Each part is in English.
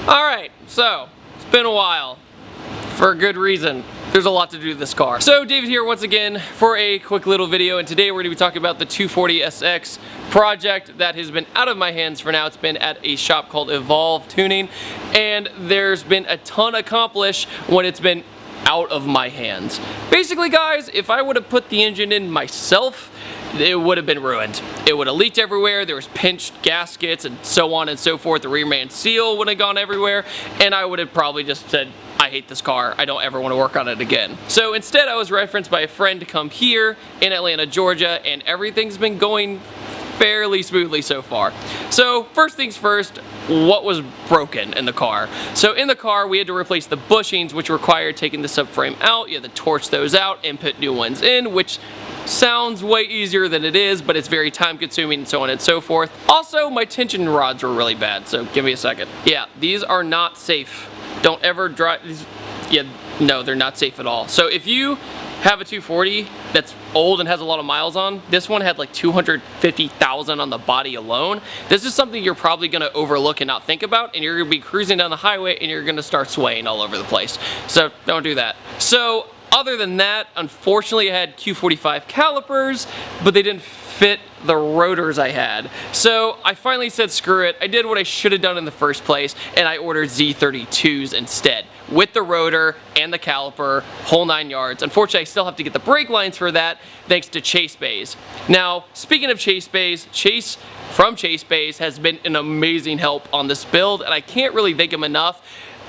Alright, so it's been a while. For a good reason. There's a lot to do to this car. So David here once again for a quick little video, and today we're going to be talking about the 240SX project that has been out of my hands for now. It's been at a shop called Evolve Tuning, and there's been a ton accomplished when it's been out of my hands. Basically guys, if I would have put the engine in myself, it would have been ruined. It would have leaked everywhere, there was pinched gaskets and so on and so forth, the rear man seal would have gone everywhere, and I would have probably just said, I hate this car, I don't ever want to work on it again. So instead I was referenced by a friend to come here in Atlanta, Georgia, and everything's been going fairly smoothly so far. So first things first, what was broken in the car? So in the car we had to replace the bushings, which required taking the subframe out. You had to torch those out and put new ones in, which sounds way easier than it is, but it's very time consuming and so on and so forth. Also, my tension rods were really bad, so give me a second. Yeah, these are not safe. Don't ever drive these. Yeah, no, they're not safe at all. So if you have a 240 that's old and has a lot of miles on, this one had like 250,000 on the body alone. This is something you're probably gonna overlook and not think about, and you're gonna be cruising down the highway and you're gonna start swaying all over the place. So don't do that. So other than that, unfortunately I had Q45 calipers, but they didn't fit the rotors I had. So I finally said screw it. I did what I should have done in the first place, and I ordered Z32s instead, with the rotor and the caliper, whole 9 yards. Unfortunately, I still have to get the brake lines for that, thanks to Chase Bays. Now, speaking of Chase Bays, Chase from Chase Bays has been an amazing help on this build, and I can't really thank them enough.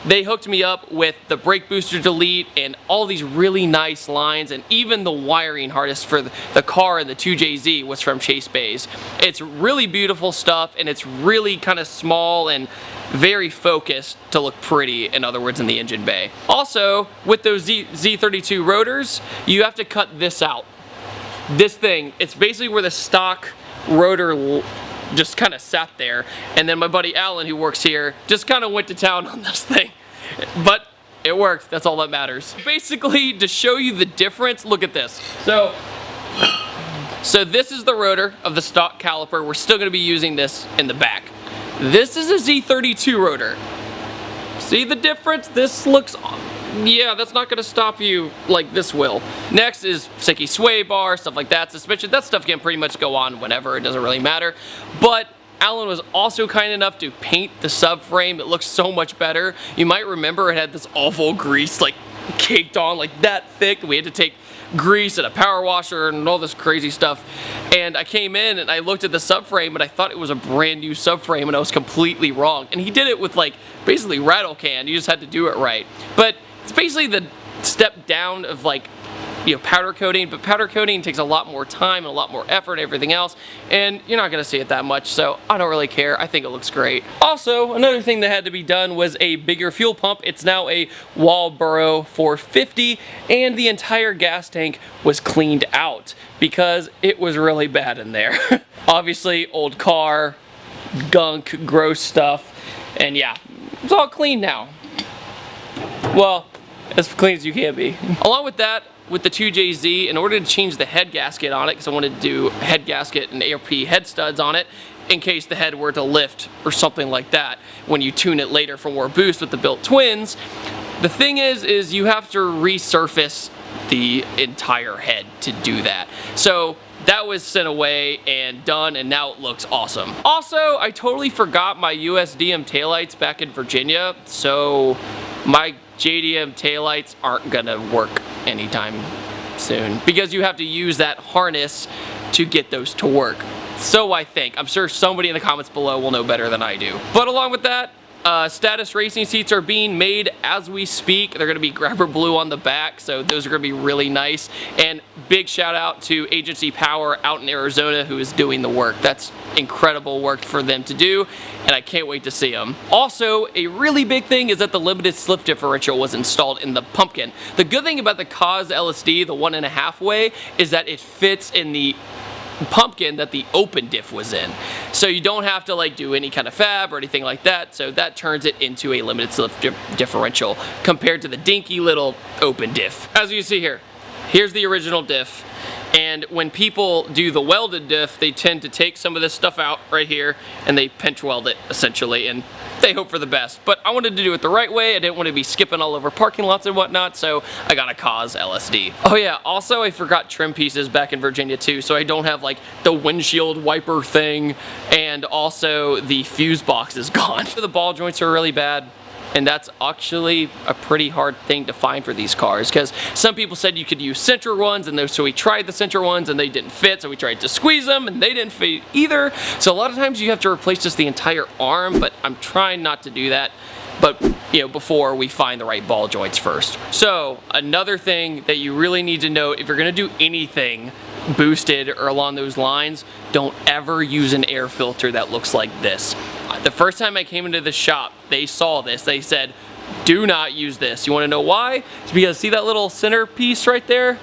They hooked me up with the brake booster delete and all these really nice lines, and even the wiring harness for the car and the 2JZ was from Chase Bays. It's really beautiful stuff, and it's really kind of small and very focused to look pretty, in other words, in the engine bay. Also, with those Z32 rotors, you have to cut this out. This thing, it's basically where the stock rotor just kind of sat there, and then my buddy Alan, who works here, just kind of went to town on this thing, but it worked. That's all that matters. Basically, to show you the difference, look at this. So this is the rotor of the stock caliper. We're still going to be using this in the back. This is a Z32 rotor. See the difference? This looks, yeah, that's not going to stop you like this will. Next is sticky sway bar, stuff like that, suspension. That stuff can pretty much go on whenever, it doesn't really matter. But Alan was also kind enough to paint the subframe. It looks so much better. You might remember it had this awful grease like caked on, like that thick. We had to take grease and a power washer and all this crazy stuff. And I came in and I looked at the subframe and I thought it was a brand new subframe, and I was completely wrong. And he did it with like basically rattle can. You just had to do it right. But it's basically the step down of like, you know, powder coating, but powder coating takes a lot more time and a lot more effort and everything else, and you're not gonna see it that much, so I don't really care. I think it looks great. Also, another thing that had to be done was a bigger fuel pump. It's now a Walboro 450, and the entire gas tank was cleaned out because it was really bad in there. Obviously, old car, gunk, gross stuff, and yeah, it's all clean now. Well, as clean as you can be. Along with that, with the 2JZ, in order to change the head gasket on it, because I wanted to do head gasket and ARP head studs on it, in case the head were to lift or something like that, when you tune it later for more boost with the built twins, the thing is you have to resurface the entire head to do that. So that was sent away and done, and now it looks awesome. Also, I totally forgot my USDM taillights back in Virginia, so my JDM taillights aren't gonna work anytime soon, because you have to use that harness to get those to work. So I think. I'm sure somebody in the comments below will know better than I do. But along with that, Status racing seats are being made as we speak. They're going to be grabber blue on the back, so those are going to be really nice. And big shout out to Agency Power out in Arizona who is doing the work. That's incredible work for them to do, and I can't wait to see them. Also, a really big thing is that the limited slip differential was installed in the pumpkin. The good thing about the Cause LSD, the 1.5 way, is that it fits in the pumpkin that the open diff was in, so you don't have to like do any kind of fab or anything like that, so that turns it into a limited slip differential compared to the dinky little open diff. As you see here, here's the original diff, And when people do the welded diff, they tend to take some of this stuff out right here and they pinch weld it essentially, and they hope for the best. But I wanted to do it the right way. I didn't want to be skipping all over parking lots and whatnot, so I got a Cause LSD. Oh yeah, also I forgot trim pieces back in Virginia too, so I don't have like the windshield wiper thing, and also the fuse box is gone. The ball joints are really bad. And that's actually a pretty hard thing to find for these cars, because some people said you could use center ones, and so we tried the center ones and they didn't fit, so we tried to squeeze them and they didn't fit either. So a lot of times you have to replace just the entire arm, but I'm trying not to do that. But you know, before we find the right ball joints first. So another thing that you really need to know if you're gonna do anything boosted or along those lines, don't ever use an air filter that looks like this. The first time I came into the shop, they saw this. They said, do not use this. You want to know why? It's because see that little center piece right there?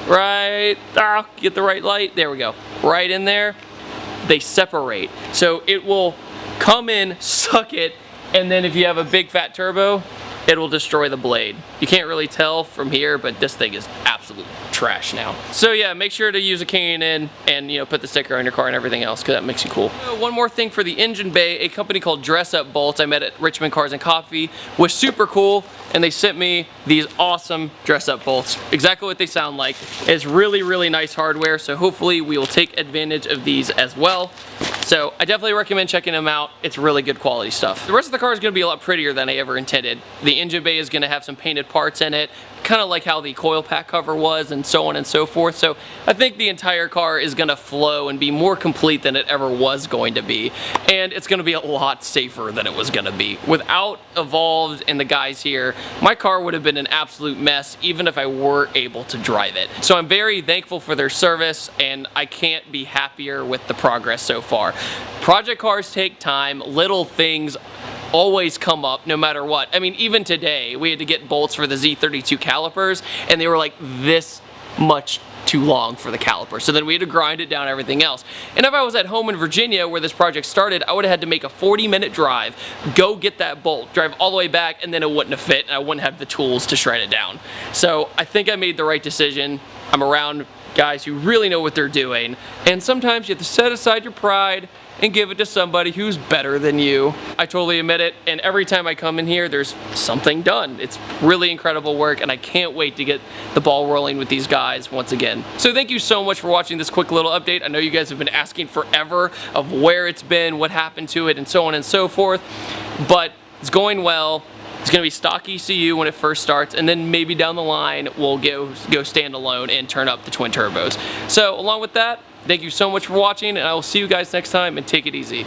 Right, get the right light. There we go. Right in there. They separate. So it will come in, suck it, and then if you have a big fat turbo, it will destroy the blade. You can't really tell from here, but this thing is absolute trash now. So yeah, make sure to use a K&N and you know, put the sticker on your car and everything else, because that makes you cool. One more thing for the engine bay, a company called Dress Up Bolts I met at Richmond Cars and Coffee was super cool, and they sent me these awesome dress up bolts. Exactly what they sound like. It's really, really nice hardware, so hopefully we will take advantage of these as well. So I definitely recommend checking them out. It's really good quality stuff. The rest of the car is going to be a lot prettier than I ever intended. The engine bay is going to have some painted parts in it, kind of like how the coil pack cover was, and so on and so forth. So I think the entire car is going to flow and be more complete than it ever was going to be. And it's going to be a lot safer than it was going to be. Without Evolved and the guys here, my car would have been an absolute mess even if I were able to drive it. So I'm very thankful for their service, and I can't be happier with the progress so far. Project cars take time. Little things always come up no matter what. I mean, even today we had to get bolts for the Z32 calipers, and they were like this much too long for the caliper. So then we had to grind it down, everything else. And if I was at home in Virginia where this project started, I would have had to make a 40-minute drive, go get that bolt, drive all the way back, and then it wouldn't have fit, and I wouldn't have the tools to shred it down. So I think I made the right decision. I'm around guys who really know what they're doing, and sometimes you have to set aside your pride and give it to somebody who's better than you. I totally admit it, and every time I come in here, there's something done. It's really incredible work, and I can't wait to get the ball rolling with these guys once again. So thank you so much for watching this quick little update. I know you guys have been asking forever of where it's been, what happened to it, and so on and so forth, but it's going well. It's going to be stock ECU when it first starts, and then maybe down the line we'll go standalone and turn up the twin turbos. So along with that, thank you so much for watching, and I will see you guys next time, and take it easy.